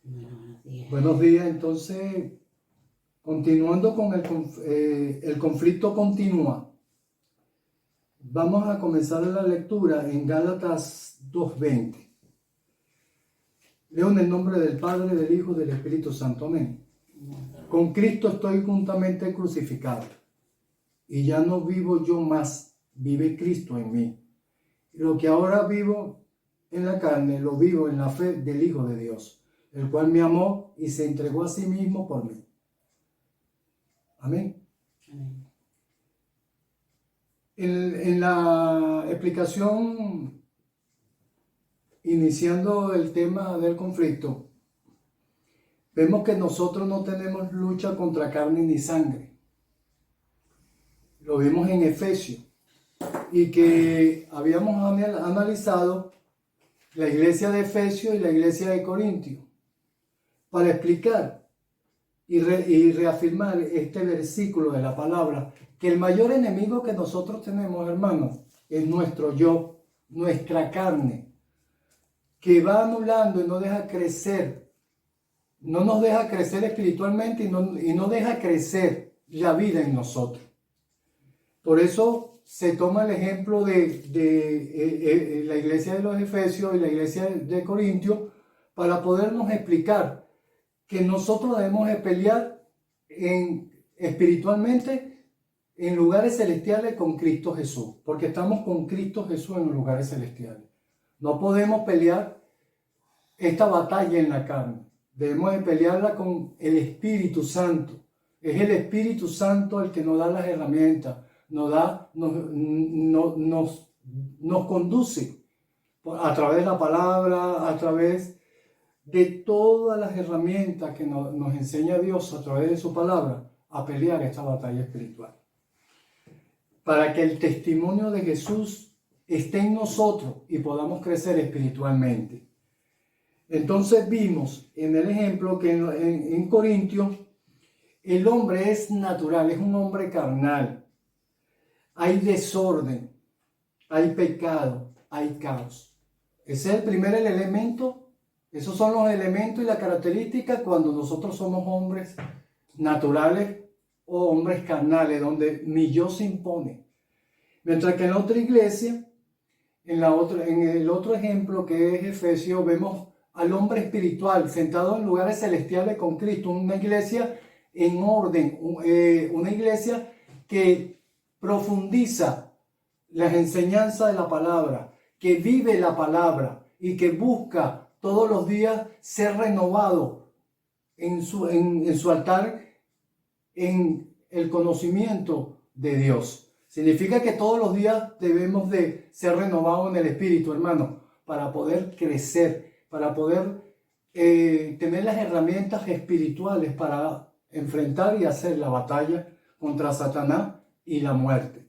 Buenos días. Buenos días. Entonces, continuando con el conflicto continúa. Vamos a comenzar la lectura en Gálatas 2:20. Leo en el nombre del Padre, del Hijo y del Espíritu Santo. Amén. Con Cristo estoy juntamente crucificado, y ya no vivo yo más, vive Cristo en mí. Lo que ahora vivo en la carne, lo vivo en la fe del Hijo de Dios, el cual me amó y se entregó a sí mismo por mí. Amén. Amén. En la explicación, iniciando el tema del conflicto, vemos que nosotros no tenemos lucha contra carne ni sangre. Lo vimos en Efesios, y que habíamos analizado la iglesia de Efesios y la iglesia de Corintios para explicar y reafirmar este versículo de la palabra, que el mayor enemigo que nosotros tenemos, hermanos, es nuestro yo, nuestra carne, que va anulando y no deja crecer, no nos deja crecer espiritualmente y no deja crecer la vida en nosotros. Por eso se toma el ejemplo de la iglesia de los Efesios y la iglesia de Corintios para podernos explicar que nosotros debemos de pelear espiritualmente en lugares celestiales con Cristo Jesús, porque estamos con Cristo Jesús en los lugares celestiales. No podemos pelear esta batalla en la carne, debemos de pelearla con el Espíritu Santo. Es el Espíritu Santo el que nos da las herramientas, nos conduce a través de la palabra, a través de todas las herramientas que nos enseña Dios a través de su palabra, a pelear esta batalla espiritual. Para que el testimonio de Jesús esté en nosotros y podamos crecer espiritualmente. Entonces vimos en el ejemplo que en Corintios el hombre es natural, es un hombre carnal. Hay desorden, hay pecado, hay caos. Ese es el primer elemento. Esos son los elementos y las características cuando nosotros somos hombres naturales o hombres carnales, donde mi yo se impone. Mientras que en la otra iglesia, en el otro ejemplo que es Efesios, vemos al hombre espiritual sentado en lugares celestiales con Cristo, una iglesia en orden, una iglesia que profundiza las enseñanzas de la palabra, que vive la palabra y que busca todos los días ser renovado en su altar, en el conocimiento de Dios. Significa que todos los días debemos de ser renovados en el espíritu, hermano, para poder crecer, para poder tener las herramientas espirituales para enfrentar y hacer la batalla contra Satanás y la muerte.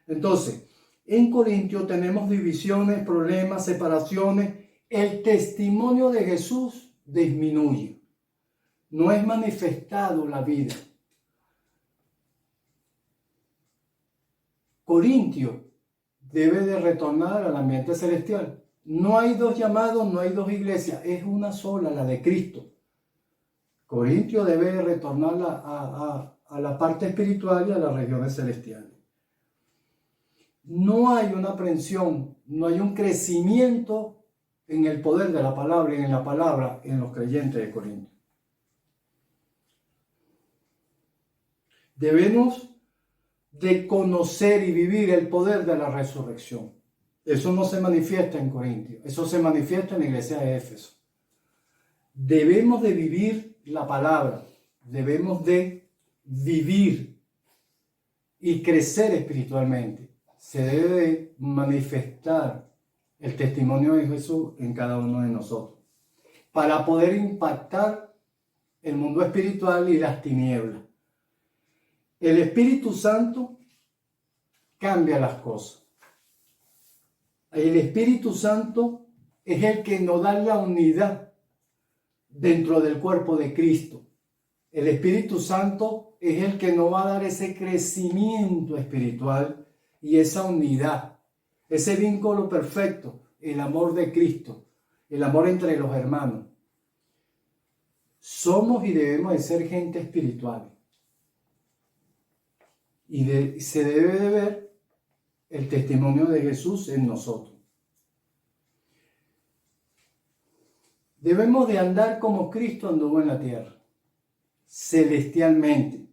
Entonces, en Corintios tenemos divisiones, problemas, separaciones. El testimonio de Jesús disminuye. No es manifestado la vida. Corintio debe de retornar al ambiente celestial. No hay dos llamados, no hay dos iglesias, es una sola, la de Cristo. Corintio debe de retornar a la parte espiritual y a las regiones celestiales. No hay una aprehensión, no hay un crecimiento en el poder de la palabra y en la palabra en los creyentes de Corinto. Debemos de conocer y vivir el poder de la resurrección. Eso no se manifiesta en Corintios, eso se manifiesta en la iglesia de Éfeso. Debemos de vivir la palabra, debemos de vivir y crecer espiritualmente. Se debe de manifestar el testimonio de Jesús en cada uno de nosotros, para poder impactar el mundo espiritual y las tinieblas. El Espíritu Santo cambia las cosas. El Espíritu Santo es el que nos da la unidad dentro del cuerpo de Cristo. El Espíritu Santo es el que nos va a dar ese crecimiento espiritual y esa unidad, ese vínculo perfecto, el amor de Cristo, el amor entre los hermanos. Somos y debemos de ser gente espiritual. Y se debe de ver el testimonio de Jesús en nosotros. Debemos de andar como Cristo anduvo en la tierra, celestialmente.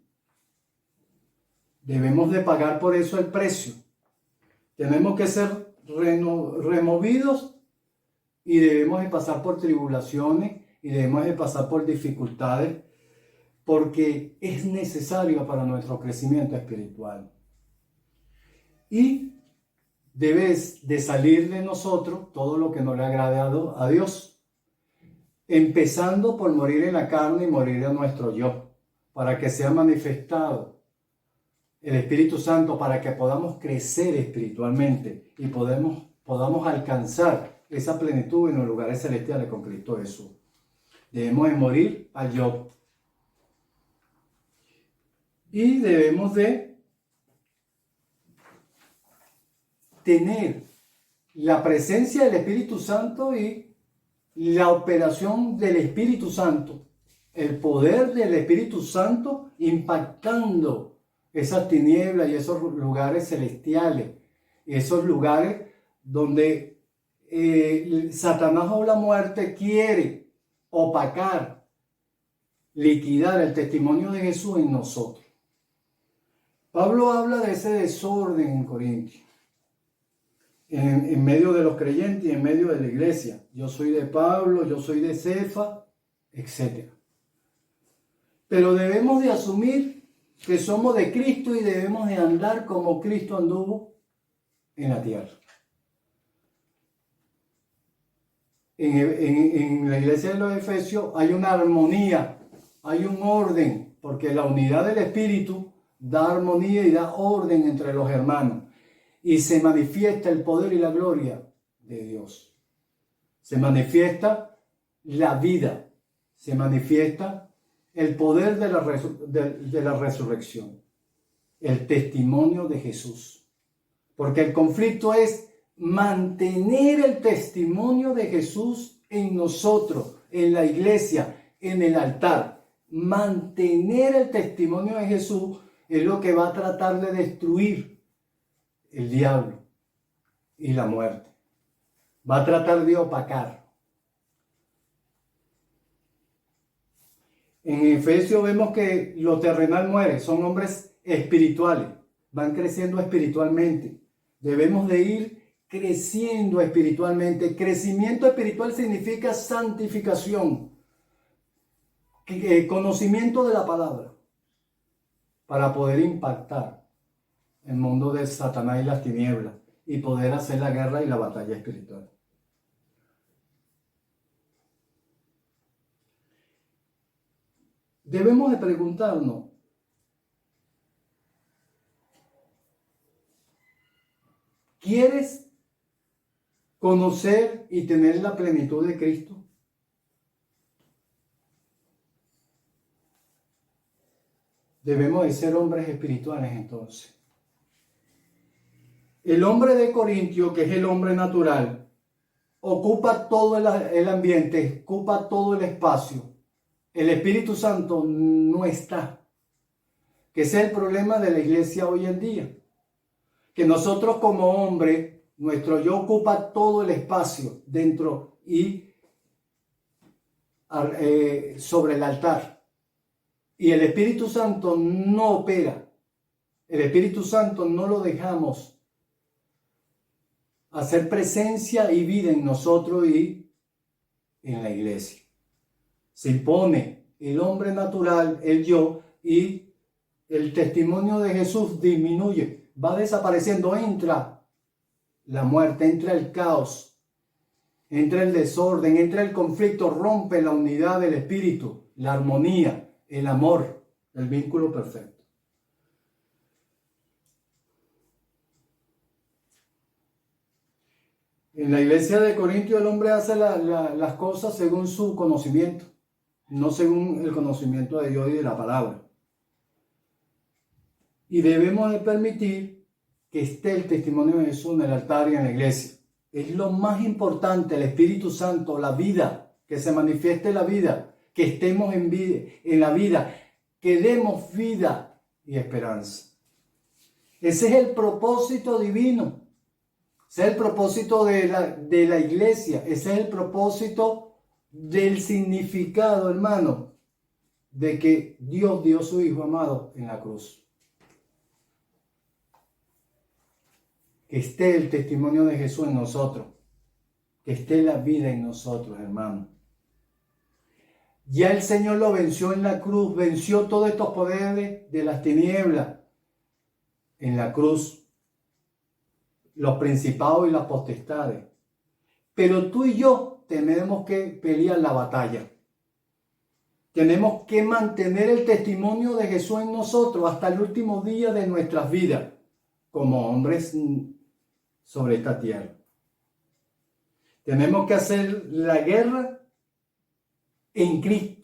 Debemos de pagar por eso el precio. Tenemos que ser removidos y debemos de pasar por tribulaciones y debemos de pasar por dificultades porque es necesario para nuestro crecimiento espiritual. Y debes de salir de nosotros todo lo que no le ha agradado a Dios, empezando por morir en la carne y morir a nuestro yo, para que sea manifestado el Espíritu Santo, para que podamos crecer espiritualmente y podamos alcanzar esa plenitud en los lugares celestiales con Cristo Jesús. Debemos de morir al yo. Y debemos de tener la presencia del Espíritu Santo y la operación del Espíritu Santo, el poder del Espíritu Santo impactando esas tinieblas y esos lugares celestiales, esos lugares donde Satanás o la muerte quiere opacar, liquidar el testimonio de Jesús en nosotros. Pablo habla de ese desorden en Corintios, en medio de los creyentes y en medio de la iglesia. Yo soy de Pablo, yo soy de Cefa, etc. Pero debemos de asumir que somos de Cristo y debemos de andar como Cristo anduvo en la tierra. En la iglesia de los Efesios hay una armonía, hay un orden, porque la unidad del Espíritu da armonía y da orden entre los hermanos. Y se manifiesta el poder y la gloria de Dios. Se manifiesta la vida. Se manifiesta el poder de la resurrección. El testimonio de Jesús. Porque el conflicto es mantener el testimonio de Jesús en nosotros, en la iglesia, en el altar. Mantener el testimonio de Jesús es lo que va a tratar de destruir el diablo y la muerte. Va a tratar de opacar. En Efesios vemos que lo terrenal muere, son hombres espirituales, van creciendo espiritualmente. Debemos de ir creciendo espiritualmente. Crecimiento espiritual significa santificación, conocimiento de la palabra, para poder impactar el mundo de Satanás y las tinieblas y poder hacer la guerra y la batalla espiritual. Debemos de preguntarnos, ¿quieres conocer y tener la plenitud de Cristo? Debemos de ser hombres espirituales entonces. El hombre de Corintio, que es el hombre natural, ocupa todo el ambiente, ocupa todo el espacio. El Espíritu Santo no está. Que ese es el problema de la iglesia hoy en día. Que nosotros como hombres, nuestro yo ocupa todo el espacio dentro y sobre el altar. Y el Espíritu Santo no opera. El Espíritu Santo no lo dejamos hacer presencia y vida en nosotros y en la iglesia. Se impone el hombre natural, el yo, y el testimonio de Jesús disminuye, va desapareciendo, entra la muerte, entra el caos, entra el desorden, entra el conflicto, rompe la unidad del espíritu, la armonía, el amor, el vínculo perfecto. En la iglesia de Corintio el hombre hace las cosas según su conocimiento, no según el conocimiento de Dios y de la palabra. Y debemos de permitir que esté el testimonio de Jesús en el altar y en la iglesia. Es lo más importante, el Espíritu Santo, la vida, que se manifieste la vida, que estemos en la vida, que demos vida y esperanza. Ese es el propósito divino. Ese es el propósito de la iglesia. Ese es el propósito del significado, hermano, de que Dios dio a su Hijo amado en la cruz. Que esté el testimonio de Jesús en nosotros. Que esté la vida en nosotros, hermano. Ya el Señor lo venció en la cruz, venció todos estos poderes de las tinieblas en la cruz, los principados y las potestades. Pero tú y yo tenemos que pelear la batalla. Tenemos que mantener el testimonio de Jesús en nosotros hasta el último día de nuestras vidas, como hombres sobre esta tierra. Tenemos que hacer la guerra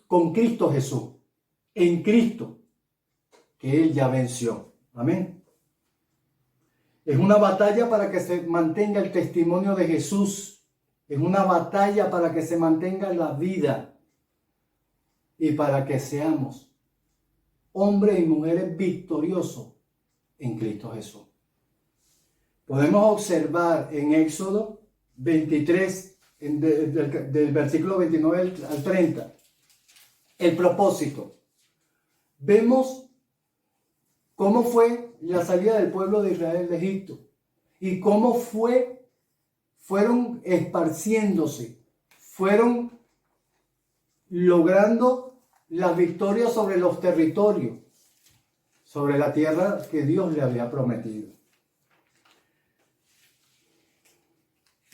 con Cristo Jesús, en Cristo, que Él ya venció. Amén. Es una batalla para que se mantenga el testimonio de Jesús. Es una batalla para que se mantenga la vida y para que seamos hombres y mujeres victoriosos en Cristo Jesús. Podemos observar en Éxodo 23, del versículo 29 al 30, el propósito. Vemos cómo fue la salida del pueblo de Israel de Egipto y cómo fueron esparciéndose, fueron logrando las victorias sobre los territorios, sobre la tierra que Dios le había prometido.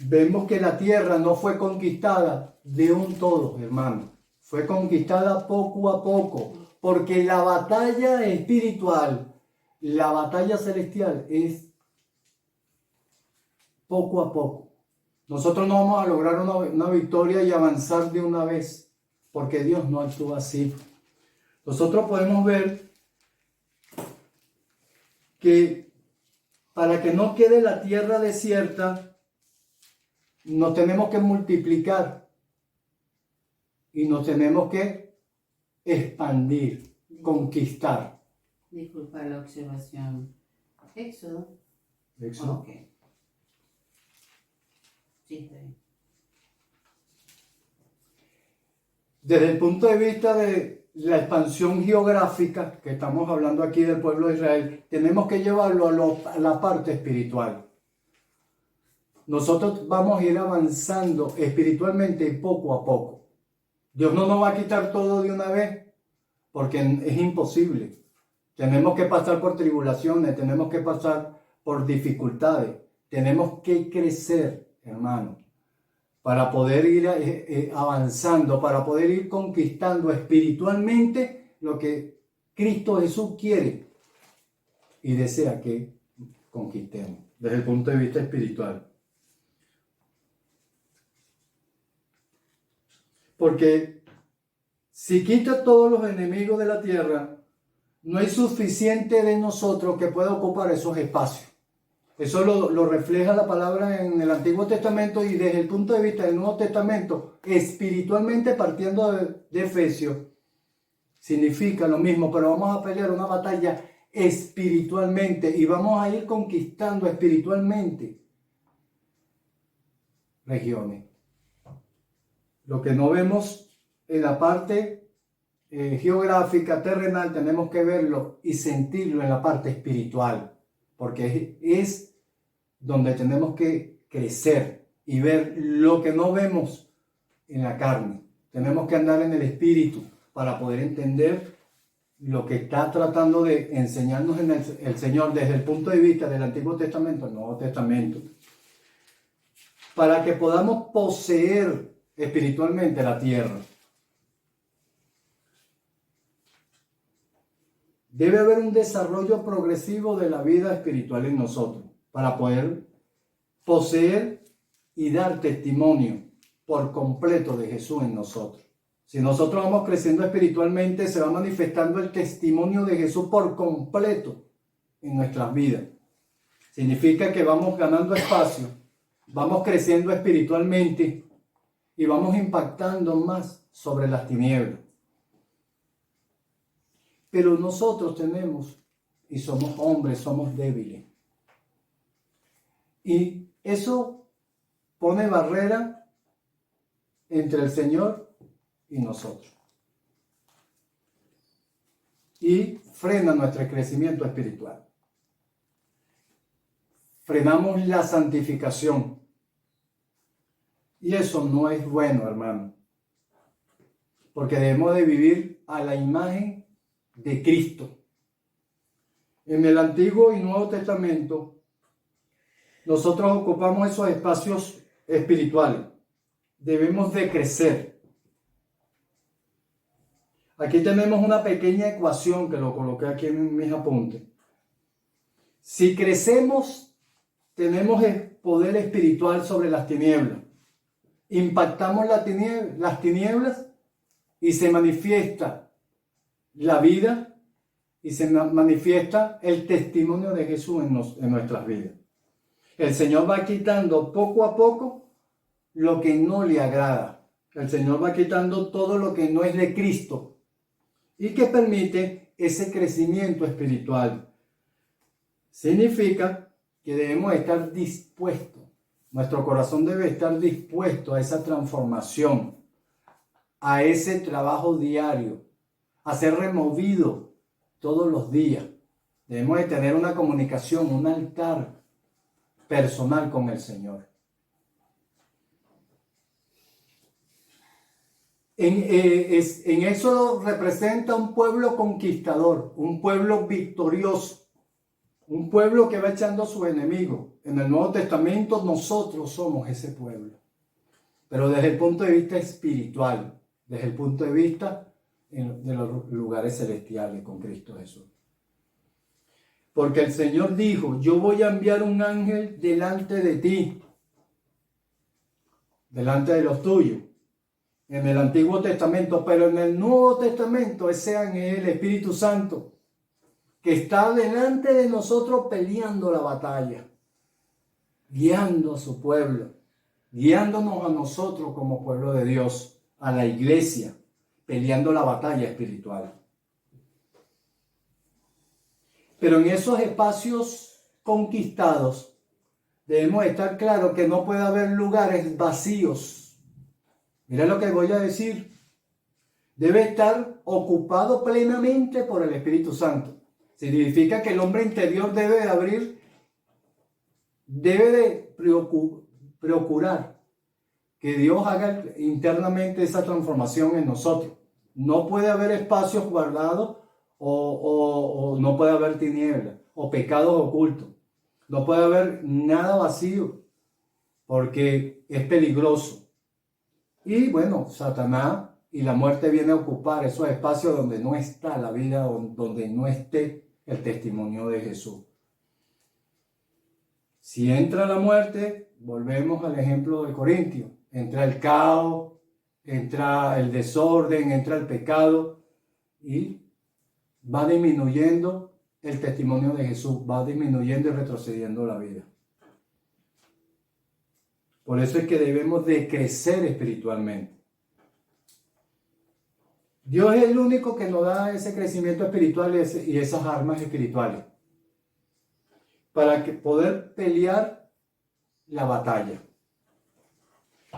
Vemos que la tierra no fue conquistada de un todo, hermano. Fue conquistada poco a poco, porque la batalla espiritual, la batalla celestial es poco a poco. Nosotros no vamos a lograr una victoria y avanzar de una vez, porque Dios no actúa así. Nosotros podemos ver que para que no quede la tierra desierta, nos tenemos que multiplicar y nos tenemos que expandir, conquistar. Disculpa la observación. Éxodo. ¿Éxodo? Ok. Sí, está bien. Desde el punto de vista de la expansión geográfica, que estamos hablando aquí del pueblo de Israel, tenemos que llevarlo a la parte espiritual. Nosotros vamos a ir avanzando espiritualmente poco a poco. Dios no nos va a quitar todo de una vez, porque es imposible. Tenemos que pasar por tribulaciones, tenemos que pasar por dificultades, tenemos que crecer, hermano, para poder ir avanzando, para poder ir conquistando espiritualmente lo que Cristo Jesús quiere y desea que conquistemos desde el punto de vista espiritual. Porque si quita todos los enemigos de la tierra, no hay suficiente de nosotros que pueda ocupar esos espacios. Eso lo refleja la palabra en el Antiguo Testamento y desde el punto de vista del Nuevo Testamento, espiritualmente partiendo de Efesios, significa lo mismo, pero vamos a pelear una batalla espiritualmente y vamos a ir conquistando espiritualmente regiones. Lo que no vemos en la parte geográfica, terrenal, tenemos que verlo y sentirlo en la parte espiritual, porque es donde tenemos que crecer y ver lo que no vemos en la carne. Tenemos que andar en el espíritu para poder entender lo que está tratando de enseñarnos el Señor desde el punto de vista del Antiguo Testamento al Nuevo Testamento, para que podamos poseer espiritualmente la tierra. Debe haber un desarrollo progresivo de la vida espiritual en nosotros para poder poseer y dar testimonio por completo de Jesús en nosotros. Si nosotros vamos creciendo espiritualmente, se va manifestando el testimonio de Jesús por completo en nuestras vidas. Significa que vamos ganando espacio, vamos creciendo espiritualmente y vamos impactando más sobre las tinieblas. Pero nosotros tenemos, y somos hombres, somos débiles. Y eso pone barrera entre el Señor y nosotros. Y frena nuestro crecimiento espiritual. Frenamos la santificación. Y eso no es bueno, hermano. Porque debemos de vivir a la imagen de Cristo. En el Antiguo y Nuevo Testamento, nosotros ocupamos esos espacios espirituales. Debemos de crecer. Aquí tenemos una pequeña ecuación que lo coloqué aquí en mis apuntes. Si crecemos, tenemos el poder espiritual sobre las tinieblas. Impactamos las tinieblas y se manifiesta la vida y se manifiesta el testimonio de Jesús en nuestras vidas. El Señor va quitando poco a poco lo que no le agrada. El Señor va quitando todo lo que no es de Cristo y que permite ese crecimiento espiritual. Significa que debemos estar dispuestos. Nuestro corazón debe estar dispuesto a esa transformación, a ese trabajo diario, a ser removido todos los días. Debemos de tener una comunicación, un altar personal con el Señor. En eso representa un pueblo conquistador, un pueblo victorioso, un pueblo que va echando a sus enemigos. En el Nuevo Testamento nosotros somos ese pueblo, pero desde el punto de vista espiritual, desde el punto de vista de los lugares celestiales con Cristo Jesús. Porque el Señor dijo, yo voy a enviar un ángel delante de ti, delante de los tuyos, en el Antiguo Testamento, pero en el Nuevo Testamento ese ángel es el Espíritu Santo, que está delante de nosotros peleando la batalla, guiando a su pueblo, guiándonos a nosotros como pueblo de Dios, a la iglesia, peleando la batalla espiritual. Pero en esos espacios conquistados debemos estar claros que no puede haber lugares vacíos. Mira lo que voy a decir. Debe estar ocupado plenamente por el Espíritu Santo. Significa que el hombre interior debe de procurar que Dios haga internamente esa transformación en nosotros. No puede haber espacios guardados o no puede haber tinieblas o pecados ocultos. No puede haber nada vacío porque es peligroso. Y bueno, Satanás y la muerte viene a ocupar esos espacios donde no está la vida, donde no esté el testimonio de Jesús. Si entra la muerte, volvemos al ejemplo de Corintios. Entra el caos, entra el desorden, entra el pecado y va disminuyendo el testimonio de Jesús, va disminuyendo y retrocediendo la vida. Por eso es que debemos de crecer espiritualmente. Dios es el único que nos da ese crecimiento espiritual y esas armas espirituales para poder pelear la batalla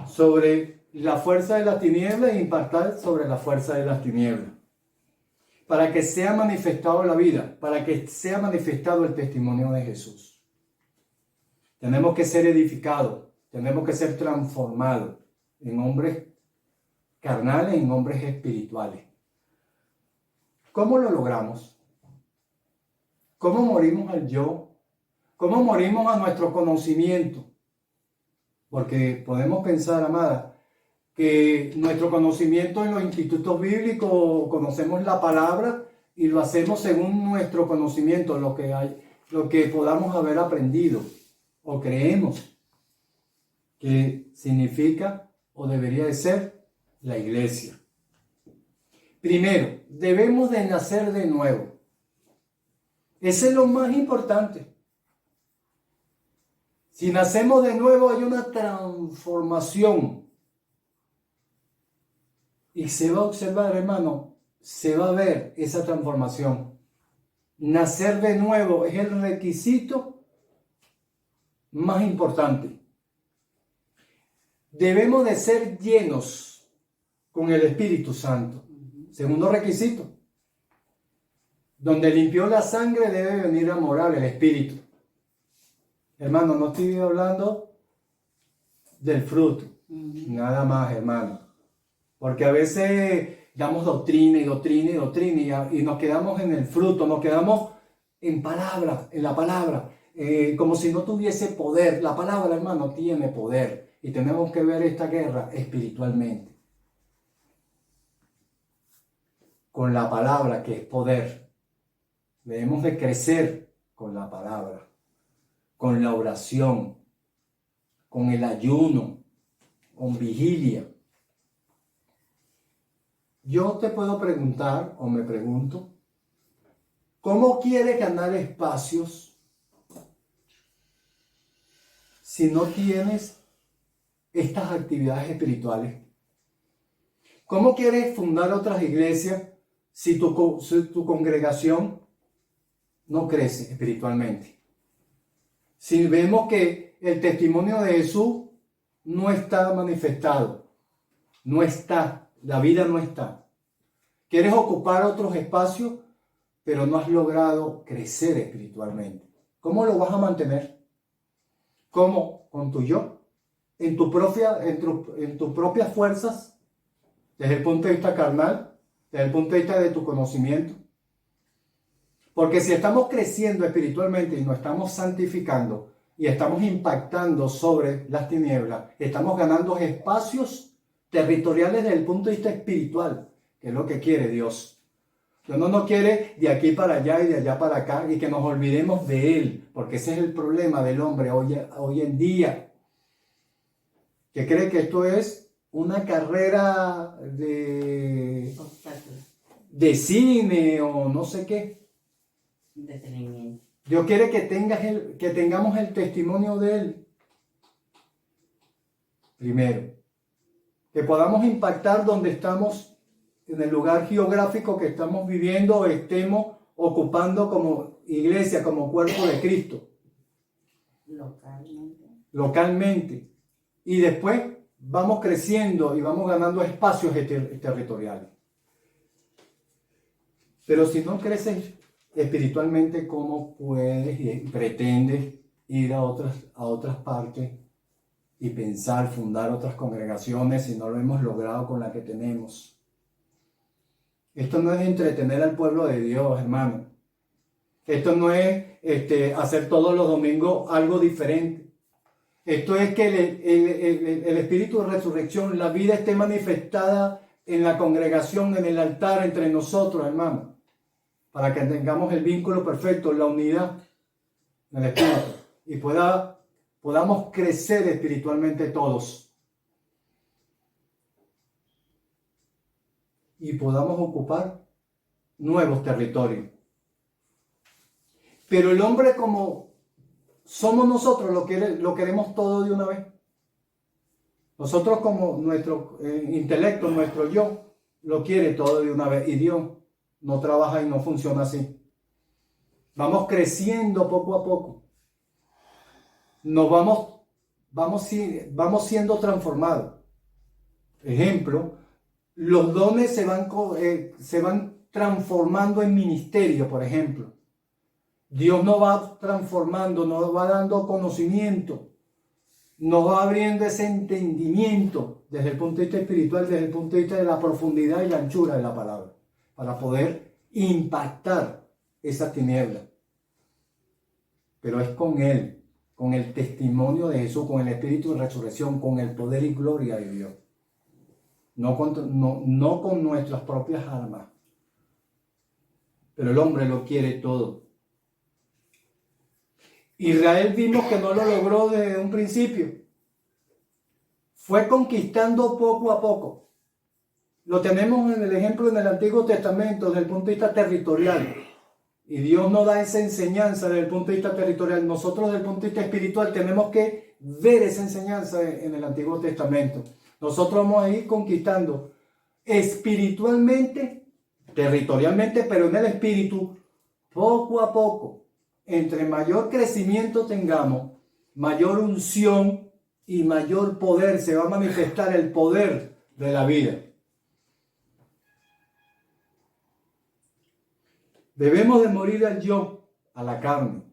sobre la fuerza de las tinieblas e impactar sobre la fuerza de las tinieblas. Para que sea manifestado la vida, para que sea manifestado el testimonio de Jesús. Tenemos que ser edificados, tenemos que ser transformados en hombres carnales, en hombres espirituales. ¿Cómo lo logramos? ¿Cómo morimos al yo? ¿Cómo morimos a nuestro conocimiento? Porque podemos pensar, amada, que nuestro conocimiento en los institutos bíblicos, conocemos la palabra y lo hacemos según nuestro conocimiento, lo que podamos haber aprendido o creemos que significa o debería de ser la iglesia. Primero, debemos de nacer de nuevo. Ese es lo más importante. Si nacemos de nuevo hay una transformación. Y se va a observar, hermano, se va a ver esa transformación. Nacer de nuevo es el requisito más importante. Debemos de ser llenos con el Espíritu Santo. Segundo requisito. Donde limpió la sangre debe venir a morar el Espíritu. Hermano, no estoy hablando del fruto. Nada más, hermano. Porque a veces damos doctrina y nos quedamos en el fruto, nos quedamos en palabra, en la palabra, como si no tuviese poder. La palabra, hermano, tiene poder y tenemos que ver esta guerra espiritualmente. Con la palabra, que es poder. Debemos de crecer con la palabra, con la oración, con el ayuno, con vigilia. Yo te puedo preguntar, o me pregunto, ¿cómo quieres ganar espacios si no tienes estas actividades espirituales? ¿Cómo quieres fundar otras iglesias si tu congregación no crece espiritualmente? Si vemos que el testimonio de Jesús no está manifestado, no está. La vida no está. Quieres ocupar otros espacios, pero no has logrado crecer espiritualmente. ¿Cómo lo vas a mantener? ¿Cómo? ¿Con tu yo? ¿En tus propias fuerzas? Desde el punto de vista carnal, desde el punto de vista de tu conocimiento. Porque si estamos creciendo espiritualmente y nos estamos santificando y estamos impactando sobre las tinieblas, estamos ganando espacios territoriales desde el punto de vista espiritual, que es lo que quiere Dios. Dios no nos quiere de aquí para allá y de allá para acá y que nos olvidemos de Él, porque ese es el problema del hombre hoy en día, que cree que esto es una carrera de cine o no sé qué. Entretenimiento. Dios quiere que tengamos el testimonio de Él primero. Que podamos impactar donde estamos, en el lugar geográfico que estamos viviendo o estemos ocupando como iglesia, como cuerpo de Cristo. Localmente. Y después vamos creciendo y vamos ganando espacios territoriales. Pero si no creces espiritualmente, ¿cómo puedes y pretendes ir a otras partes y pensar, fundar otras congregaciones si no lo hemos logrado con la que tenemos? Esto no es entretener al pueblo de Dios, hermano. Esto no es hacer todos los domingos algo diferente. Esto es que el espíritu de resurrección, la vida esté manifestada en la congregación, en el altar, entre nosotros, hermano. Para que tengamos el vínculo perfecto, la unidad en el espíritu. Y podamos crecer espiritualmente todos. Y podamos ocupar nuevos territorios. Pero el hombre, como somos nosotros, lo queremos todo de una vez. Nosotros, como nuestro intelecto, nuestro yo, lo quiere todo de una vez. Y Dios no trabaja y no funciona así. Vamos creciendo poco a poco. Nos vamos siendo transformados. Ejemplo, los dones se van transformando en ministerio, por ejemplo. Dios nos va transformando, nos va dando conocimiento, nos va abriendo ese entendimiento desde el punto de vista espiritual, desde el punto de vista de la profundidad y la anchura de la palabra, para poder impactar esa tiniebla. Pero es con Él, con el testimonio de Jesús, con el espíritu de resurrección, con el poder y gloria de Dios. No con nuestras propias armas. Pero el hombre lo quiere todo. Israel vimos que no lo logró desde un principio. Fue conquistando poco a poco. Lo tenemos en el ejemplo en el Antiguo Testamento desde el punto de vista territorial. Y Dios nos da esa enseñanza desde el punto de vista territorial. Nosotros desde el punto de vista espiritual tenemos que ver esa enseñanza en el Antiguo Testamento. Nosotros vamos a ir conquistando espiritualmente, territorialmente, pero en el espíritu, poco a poco, entre mayor crecimiento tengamos, mayor unción y mayor poder, se va a manifestar el poder de la vida. Debemos de morir al yo, a la carne,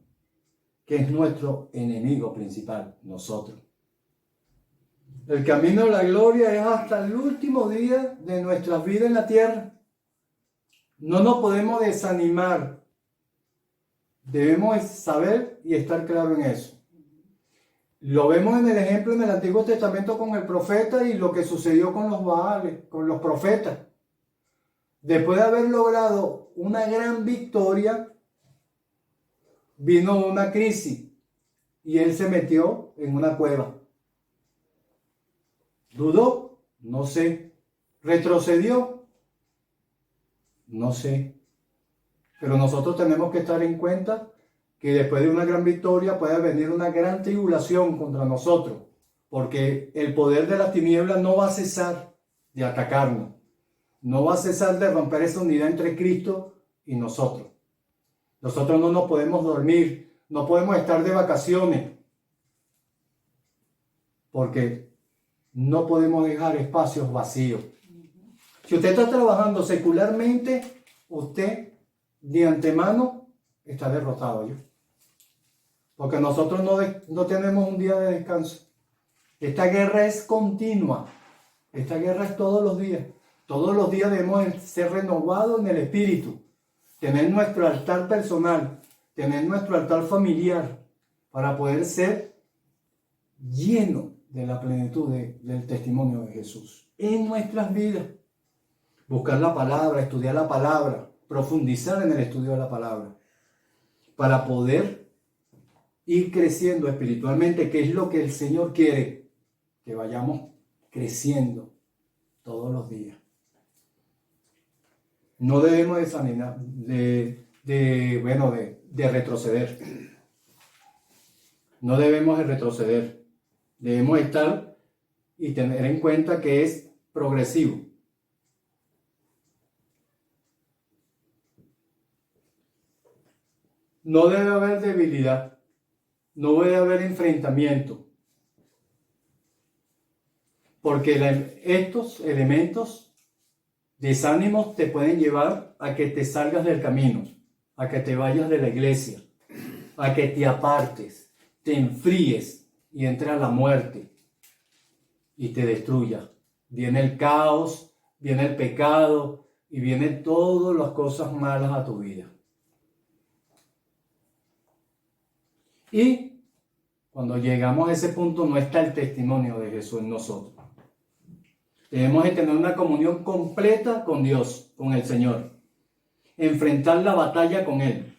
que es nuestro enemigo principal, nosotros. El camino de la gloria es hasta el último día de nuestras vidas en la tierra. No nos podemos desanimar. Debemos saber y estar claros en eso. Lo vemos en el ejemplo en el Antiguo Testamento con el profeta y lo que sucedió con los Baales, con los profetas. Después de haber logrado una gran victoria, vino una crisis y él se metió en una cueva. ¿Dudó? No sé. ¿Retrocedió? No sé. Pero nosotros tenemos que estar en cuenta que después de una gran victoria puede venir una gran tribulación contra nosotros, porque el poder de las tinieblas no va a cesar de atacarnos. No va a cesar de romper esa unidad entre Cristo y nosotros. Nosotros no nos podemos dormir, no podemos estar de vacaciones, porque no podemos dejar espacios vacíos. Si usted está trabajando secularmente, usted de antemano está derrotado ya. Porque nosotros no tenemos un día de descanso. Esta guerra es continua. Esta guerra es todos los días. Todos los días debemos ser renovados en el espíritu, tener nuestro altar personal, tener nuestro altar familiar, para poder ser lleno de la plenitud del testimonio de Jesús en nuestras vidas. Buscar la palabra, estudiar la palabra, profundizar en el estudio de la palabra, para poder ir creciendo espiritualmente, que es lo que el Señor quiere, que vayamos creciendo todos los días. No debemos desanimar, de retroceder. No debemos de retroceder. Debemos estar y tener en cuenta que es progresivo. No debe haber debilidad. No debe haber enfrentamiento. Porque estos elementos desánimos te pueden llevar a que te salgas del camino, a que te vayas de la iglesia, a que te apartes, te enfríes y entra la muerte y te destruya. Viene el caos, viene el pecado y vienen todas las cosas malas a tu vida. Y cuando llegamos a ese punto no está el testimonio de Jesús en nosotros. Debemos de tener una comunión completa con Dios, con el Señor. Enfrentar la batalla con Él.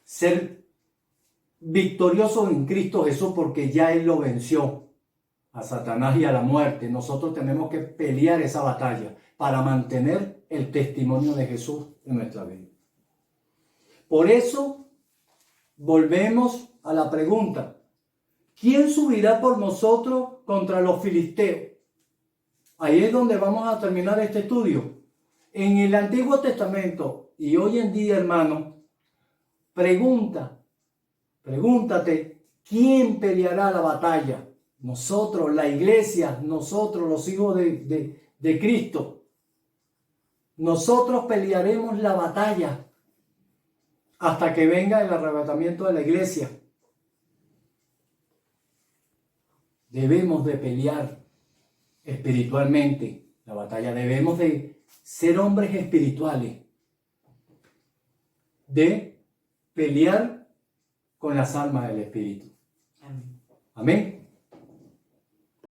Ser victoriosos en Cristo Jesús porque ya Él lo venció a Satanás y a la muerte. Nosotros tenemos que pelear esa batalla para mantener el testimonio de Jesús en nuestra vida. Por eso, volvemos a la pregunta: ¿quién subirá por nosotros contra los filisteos? Ahí es donde vamos a terminar este estudio. En el Antiguo Testamento y hoy en día, hermano, pregúntate, ¿quién peleará la batalla? Nosotros, la iglesia, nosotros, los hijos de Cristo. Nosotros pelearemos la batalla hasta que venga el arrebatamiento de la iglesia. Debemos de pelear espiritualmente la batalla. Debemos de ser hombres espirituales, de pelear con las almas del espíritu. Amén. Amén.